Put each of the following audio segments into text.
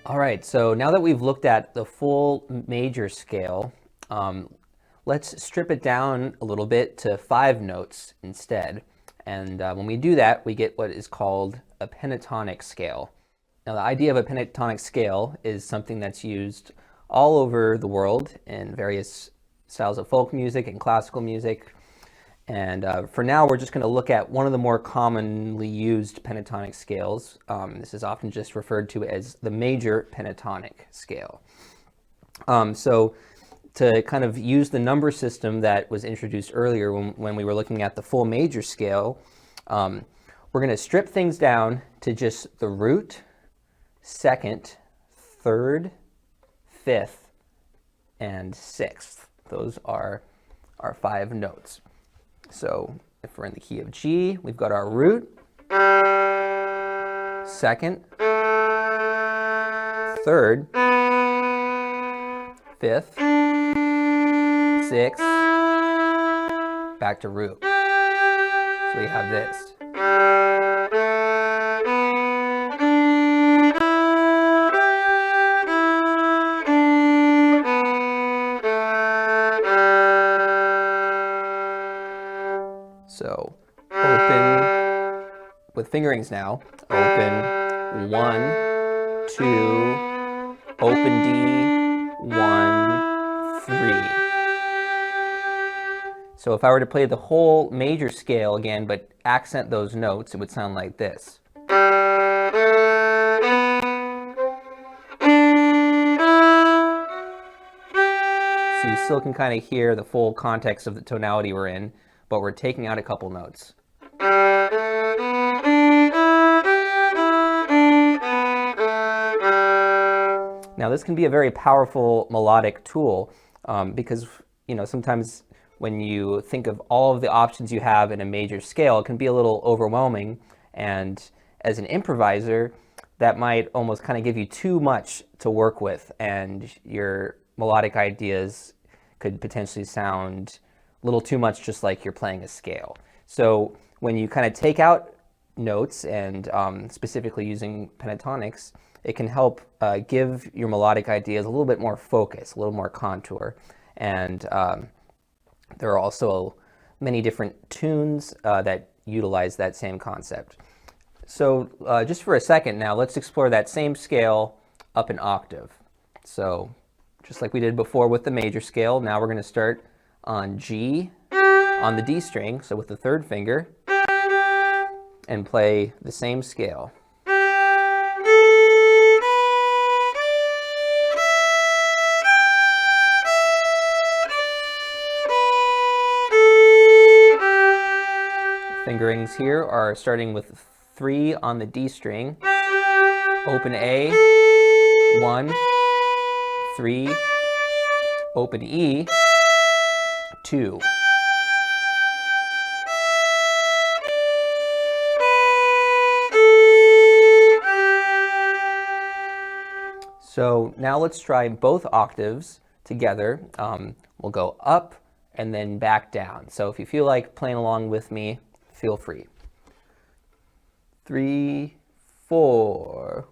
All right, so now that we've looked at the full major scale, let's strip it down a little bit to 5 notes instead. And when we do that, we get what is called a pentatonic scale. Now, the idea of a pentatonic scale is something that's used all over the world in various styles of folk music and classical music. And for now, we're just going to look at one of the more commonly used pentatonic scales. This is often just referred to as the major pentatonic scale. So to kind of use the number system that was introduced earlier when we were looking at the full major scale, we're going to strip things down to just the root, second, third, fifth, and sixth. Those are our 5 notes. So if we're in the key of G, we've got our root, second, third, fifth, sixth, back to root. So we have this. So open with fingerings now. Open 1, 2, open D, 1, 3. So if I were to play the whole major scale again, but accent those notes, it would sound like this. So you still can kind of hear the full context of the tonality we're in, but we're taking out a couple notes. Now this can be a very powerful melodic tool because sometimes when you think of all of the options you have in a major scale, it can be a little overwhelming, and as an improviser that might almost kind of give you too much to work with, and your melodic ideas could potentially sound a little too much just like you're playing a scale. So when you kind of take out notes and specifically using pentatonics, it can help give your melodic ideas a little bit more focus, a little more contour. And there are also many different tunes that utilize that same concept. So just for a second now, let's explore that same scale up an octave. So just like we did before with the major scale, now we're going to start on G, on the D string, so with the 3rd finger, and play the same scale. Fingerings here are starting with 3 on the D string, open A, 1, 3, open E, 2. So now let's try both octaves together. We'll go up and then back down. So if you feel like playing along with me, feel free. 3, 4.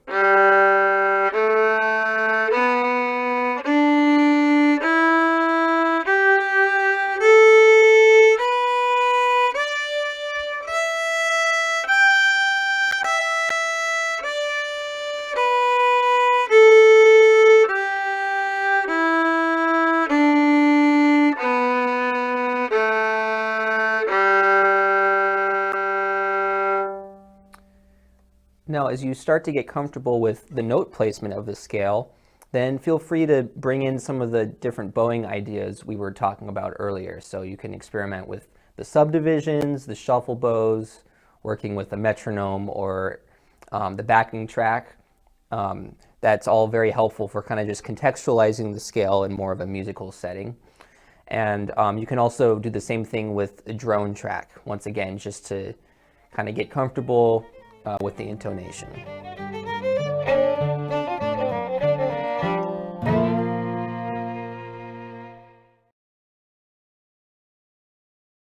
Now, as you start to get comfortable with the note placement of the scale, then feel free to bring in some of the different bowing ideas we were talking about earlier. So you can experiment with the subdivisions, the shuffle bows, working with the metronome or the backing track. That's all very helpful for kind of just contextualizing the scale in more of a musical setting. And you can also do the same thing with the drone track, once again, just to kind of get comfortable with the intonation.